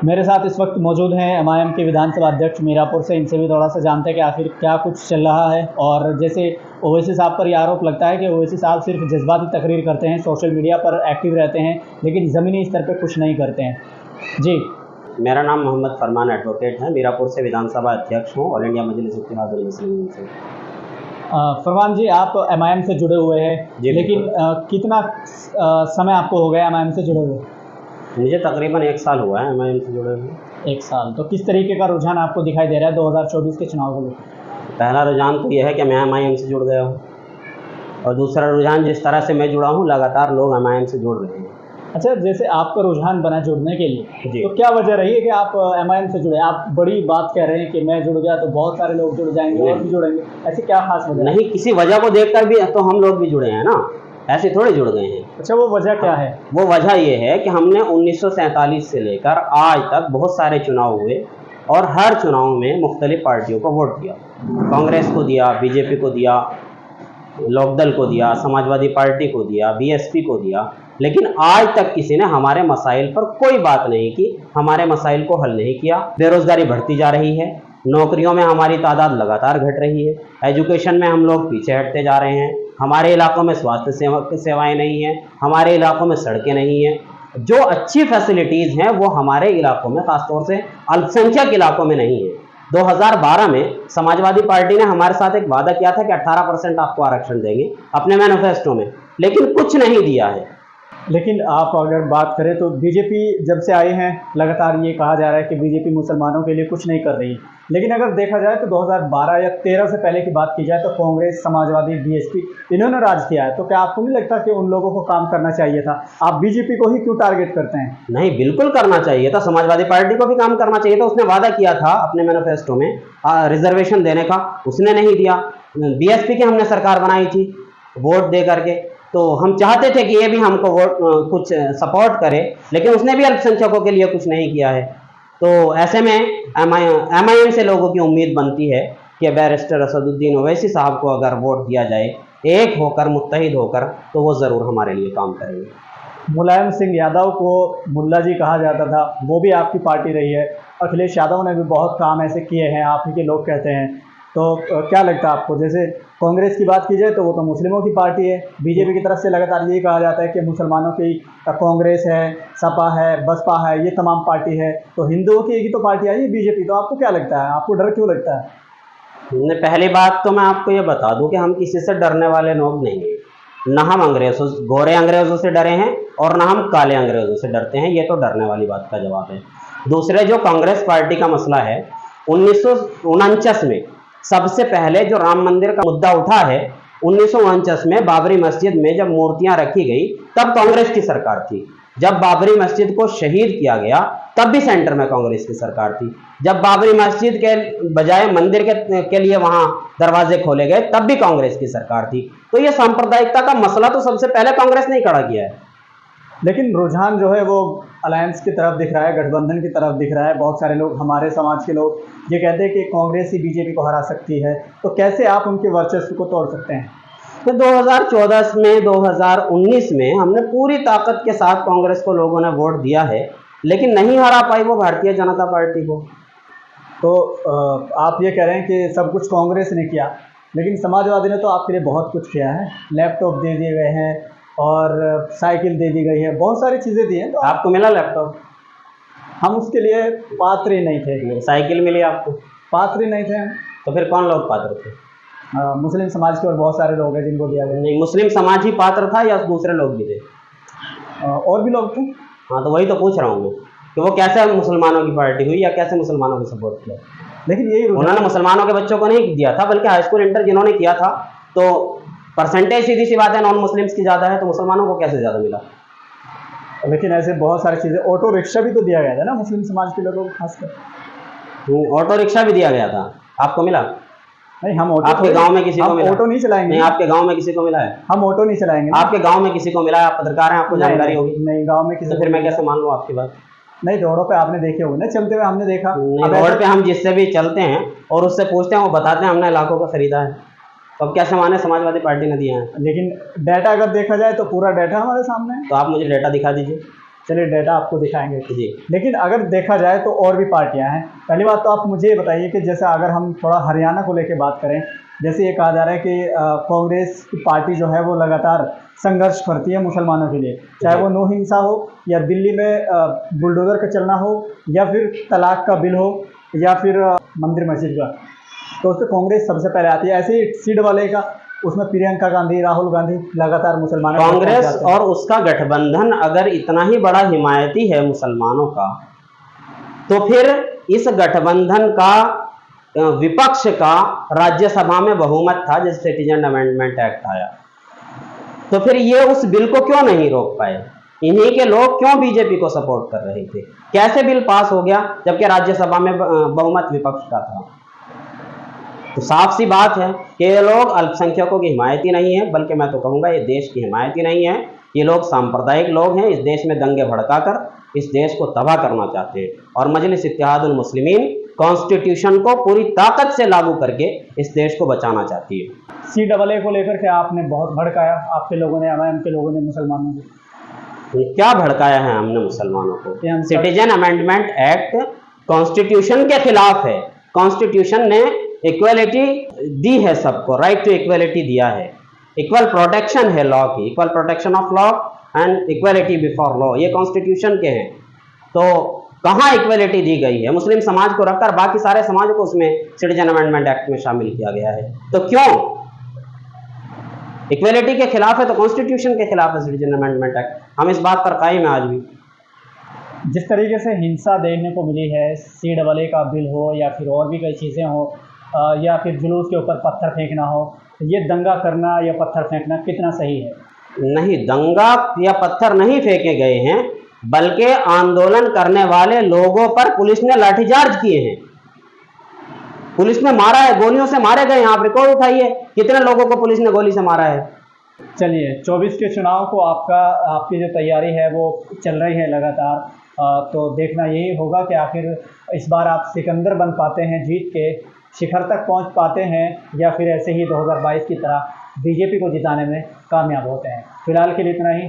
मेरे साथ इस वक्त मौजूद हैं एमआईएम के विधानसभा अध्यक्ष मीरापुर से। इनसे भी थोड़ा सा जानते हैं कि आखिर क्या कुछ चल रहा है। और जैसे ओवैसी साहब पर यह आरोप लगता है कि ओवैसी साहब सिर्फ जज्बाती तकरीर करते हैं, सोशल मीडिया पर एक्टिव रहते हैं, लेकिन ज़मीनी स्तर पर कुछ नहीं करते हैं। जी, मेरा नाम मोहम्मद फरमान एडवोकेट है। मीरापुर से विधानसभा अध्यक्ष हूँ, ऑल इंडिया मजलिस इत्तेहादुल मुस्लिमीन से। फरमान जी, आप एमआईएम से जुड़े हुए हैं, लेकिन कितना समय आपको हो गया एमआईएम से जुड़े हुए? मुझे तकरीबन 1 साल हुआ है एमआईएम से जुड़े हुए। 1 साल। तो किस तरीके का रुझान आपको दिखाई दे रहा है 2024 के चुनाव को लेकर? पहला रुझान तो यह है कि मैं एमआईएम से जुड़ गया हूँ, और दूसरा रुझान जिस तरह से मैं जुड़ा हूँ, लगातार लोग एमआईएम से जुड़ रहे हैं। अच्छा, जैसे आपका रुझान बना जुड़ने के लिए, जी। तो क्या वजह रही है कि आप एमआईएम से जुड़े? आप बड़ी बात कह रहे हैं कि मैं जुड़ गया तो बहुत सारे लोग जुड़ जाएंगे और भी जुड़ेंगे, ऐसी क्या खास वजह? नहीं, किसी वजह को देखकर भी तो हम लोग भी जुड़े हैं ना, ऐसे थोड़े जुड़ गए हैं। अच्छा, वो वजह क्या है? वो वजह ये है कि हमने 1947 से लेकर आज तक बहुत सारे चुनाव हुए, और हर चुनाव में मुख्तलिफ पार्टियों को वोट दिया। कांग्रेस को दिया, बीजेपी को दिया, लोकदल को दिया, समाजवादी पार्टी को दिया, बीएसपी को दिया, लेकिन आज तक किसी ने हमारे मसाइल पर कोई बात नहीं की, हमारे मसाइल को हल नहीं किया। बेरोजगारी बढ़ती जा रही है, नौकरियों में हमारी तादाद लगातार घट रही है, एजुकेशन में हम लोग पीछे हटते जा रहे हैं, हमारे इलाकों में स्वास्थ्य सेवाएं नहीं हैं, हमारे इलाकों में सड़कें नहीं हैं। जो अच्छी फैसिलिटीज़ हैं वो हमारे इलाकों में, ख़ासतौर से अल्पसंख्यक इलाकों में नहीं है। 2012 में समाजवादी पार्टी ने हमारे साथ एक वादा किया था कि 18% आपको आरक्षण देंगे अपने मैनिफेस्टो में, लेकिन कुछ नहीं दिया है। लेकिन आप अगर बात करें तो बीजेपी जब से आई हैं, लगातार ये कहा जा रहा है कि बीजेपी मुसलमानों के लिए कुछ नहीं कर रही। लेकिन अगर देखा जाए तो 2012 या 13 से पहले की बात की जाए तो कांग्रेस, समाजवादी, बीएसपी, इन्होंने राज किया है। तो क्या आपको नहीं लगता कि उन लोगों को काम करना चाहिए था? आप बीजेपी को ही क्यों टारगेट करते हैं? नहीं, बिल्कुल करना चाहिए था, समाजवादी पार्टी को भी काम करना चाहिए था। उसने वादा किया था अपने मैनिफेस्टो में रिजर्वेशन देने का, उसने नहीं दिया। बीएसपी की हमने सरकार बनाई थी वोट दे करके, तो हम चाहते थे कि ये भी हमको वोट कुछ सपोर्ट करे, लेकिन उसने भी अल्पसंख्यकों के लिए कुछ नहीं किया है। तो ऐसे में एमआईएम से लोगों की उम्मीद बनती है कि बैरिस्टर असदुद्दीन ओवैसी साहब को अगर वोट दिया जाए, एक होकर, मुत्तहिद होकर, तो वो ज़रूर हमारे लिए काम करेंगे। मुलायम सिंह यादव को मुल्ला जी कहा जाता था, वो भी आपकी पार्टी रही है। अखिलेश यादव ने भी बहुत काम ऐसे किए हैं, आप ही के लोग कहते हैं। तो क्या लगता है आपको? जैसे कांग्रेस की बात की जाए तो वो तो मुस्लिमों की पार्टी है, बीजेपी की तरफ से लगातार यही कहा जाता है कि मुसलमानों की कांग्रेस है, सपा है, बसपा है, ये तमाम पार्टी है, तो हिंदुओं की एक ही तो पार्टी आई है बीजेपी। तो आपको क्या लगता है, आपको डर क्यों लगता है? पहली बात तो मैं आपको ये बता दूं कि हम किसी से डरने वाले लोग नहीं हैं। ना हम गोरे अंग्रेज़ों से डरे हैं, और ना हम काले अंग्रेज़ों से डरते हैं। ये तो डरने वाली बात का जवाब है। दूसरे, जो कांग्रेस पार्टी का मसला है, 1949 में सबसे पहले जो राम मंदिर का मुद्दा उठा है, 1949 में बाबरी मस्जिद में जब मूर्तियां रखी गई, तब कांग्रेस की सरकार थी। जब बाबरी मस्जिद को शहीद किया गया, तब भी सेंटर में कांग्रेस की सरकार थी। जब बाबरी मस्जिद के बजाय मंदिर के लिए वहां दरवाजे खोले गए, तब भी कांग्रेस की सरकार थी। तो ये सांप्रदायिकता का मसला तो सबसे पहले कांग्रेस ने ही खड़ा किया है। लेकिन रुझान जो है वो अलायंस की तरफ दिख रहा है, गठबंधन की तरफ दिख रहा है। बहुत सारे लोग, हमारे समाज के लोग ये कहते हैं कि कांग्रेस ही बीजेपी को हरा सकती है। तो कैसे आप उनके वर्चस्व को तोड़ सकते हैं? तो 2014 में, 2019 में हमने पूरी ताकत के साथ कांग्रेस को लोगों ने वोट दिया है, लेकिन नहीं हरा पाई वो भारतीय जनता पार्टी को। तो आप ये कह रहे हैं कि सब कुछ कांग्रेस ने किया, लेकिन समाजवादी ने तो आपके लिए बहुत कुछ किया है। लैपटॉप दे दिए गए हैं और साइकिल दे दी गई है, बहुत सारी चीज़ें दी हैं। तो आपको मिला लैपटॉप? हम उसके लिए पात्र ही नहीं थे। साइकिल मिली आपको? पात्र ही नहीं थे हम। तो फिर कौन लोग पात्र थे? मुस्लिम समाज के और बहुत सारे लोग हैं जिनको दिया गया। नहीं, मुस्लिम समाज ही पात्र था या दूसरे लोग भी थे? और भी लोग थे। हाँ, तो वही तो पूछ रहा हूँ मैं कि वो कैसे मुसलमानों की पार्टी हुई, या कैसे मुसलमानों को सपोर्ट किया। लेकिन यही उन्होंने मुसलमानों के बच्चों को नहीं दिया था, बल्कि हाई स्कूल इंटर जिन्होंने किया था, तो परसेंटेज सीधी सी बात है नॉन मुस्लिम्स की ज़्यादा है, तो मुसलमानों को कैसे ज़्यादा मिला? लेकिन ऐसे बहुत सारी चीज़ें, ऑटो रिक्शा भी तो दिया गया था ना मुस्लिम समाज के लोगों को खासकर। ऑटो रिक्शा भी दिया गया था, आपको मिला? नहीं, हम ऑटो, आपके गांव में किसी को मिला? ऑटो नहीं चलाएंगे। नहीं, आपके गांव में किसी को मिला है? हम ऑटो नहीं चलाएंगे। आपके गांव में किसी को मिला है? आप पत्रकार हैं, आपको जानकारी होगी। नहीं, गांव में किसी। तो फिर मैं कैसे मान लूँ आपकी बात? नहीं, रोडों पे आपने देखे होंगे ना, चलते हुए हमने देखा। रोड पे हम जिससे भी चलते हैं और उससे पूछते हैं, वो बताते हैं हमने इलाकों का खरीदा है, तो अब कैसे माने समाजवादी पार्टी ने दिए हैं? लेकिन डाटा अगर देखा जाए तो पूरा डाटा हमारे सामने है। तो आप मुझे डाटा दिखा दीजिए। चलिए डेटा आपको दिखाएंगे। जी। लेकिन अगर देखा जाए तो और भी पार्टियां हैं। पहली बात तो आप मुझे बताइए कि जैसे अगर हम थोड़ा हरियाणा को लेकर बात करें, जैसे ये कहा जा रहा है कि कांग्रेस की पार्टी जो है वो लगातार संघर्ष करती है मुसलमानों के लिए, चाहे वो नो हिंसा हो या दिल्ली में बुलडोजर का चलना हो या फिर तलाक का बिल हो या फिर मंदिर मस्जिद का, तो उससे कांग्रेस सबसे पहले आती है। ऐसे ही सीट वाले का, उसमें प्रियंका गांधी, राहुल गांधी लगातार मुसलमानों कांग्रेस और उसका गठबंधन अगर इतना ही बड़ा हिमायती है मुसलमानों का, तो फिर इस गठबंधन का विपक्ष का राज्यसभा में बहुमत था जब सिटीजन अमेंडमेंट एक्ट आया, तो फिर ये उस बिल को क्यों नहीं रोक पाए? इन्हीं के लोग क्यों बीजेपी को सपोर्ट कर रहे थे? कैसे बिल पास हो गया जबकि राज्यसभा में बहुमत विपक्ष का था? तो साफ सी बात है कि ये लोग अल्पसंख्यकों की हिमायती नहीं है, बल्कि मैं तो कहूँगा ये देश की हिमायती नहीं है। ये लोग सांप्रदायिक लोग हैं, इस देश में दंगे भड़काकर इस देश को तबाह करना चाहते हैं। और मजलिस इत्तेहादुल मुस्लिमीन कॉन्स्टिट्यूशन को पूरी ताकत से लागू करके इस देश को बचाना चाहती है। CAA को लेकर के आपने बहुत भड़काया, आपके लोगों ने, MIM के लोगों ने मुसलमानों को। क्या भड़काया है हमने मुसलमानों को? सिटीजन अमेंडमेंट एक्ट कॉन्स्टिट्यूशन के खिलाफ है। कॉन्स्टिट्यूशन ने इक्वलिटी दी है सबको, राइट टू इक्वलिटी दिया है, इक्वल प्रोटेक्शन है लॉ की, equal protection of law and equality before law, ये कॉन्स्टिट्यूशन के हैं। तो कहाँ इक्वलिटी दी गई है? मुस्लिम समाज को रखकर बाकी सारे समाज को उसमें सिटीजन अमेंडमेंट एक्ट में शामिल किया गया है। तो क्यों? इक्वलिटी के खिलाफ है तो कॉन्स्टिट्यूशन के खिलाफ है सिटीजन अमेंडमेंट एक्ट। हम इस बात पर कायम है आज भी। जिस तरीके से हिंसा देखने को मिली है, CAA का बिल हो या फिर और भी कई चीज़ें हो, या फिर जुलूस के ऊपर पत्थर फेंकना हो, ये दंगा करना या पत्थर फेंकना कितना सही है? नहीं, दंगा या पत्थर नहीं फेंके गए हैं, बल्कि आंदोलन करने वाले लोगों पर पुलिस ने लाठीचार्ज किए हैं। पुलिस ने मारा है, गोलियों से मारे गए। आप रिकॉर्ड उठाइए कितने लोगों को पुलिस ने गोली से मारा है। चलिए, 24 के चुनाव को आपकी जो तैयारी है वो चल रही है लगातार, तो देखना यही होगा कि आखिर इस बार आप सिकंदर बन पाते हैं, जीत के शिखर तक पहुंच पाते हैं, या फिर ऐसे ही 2022 की तरह बीजेपी को जिताने में कामयाब होते हैं। फिलहाल के लिए इतना ही।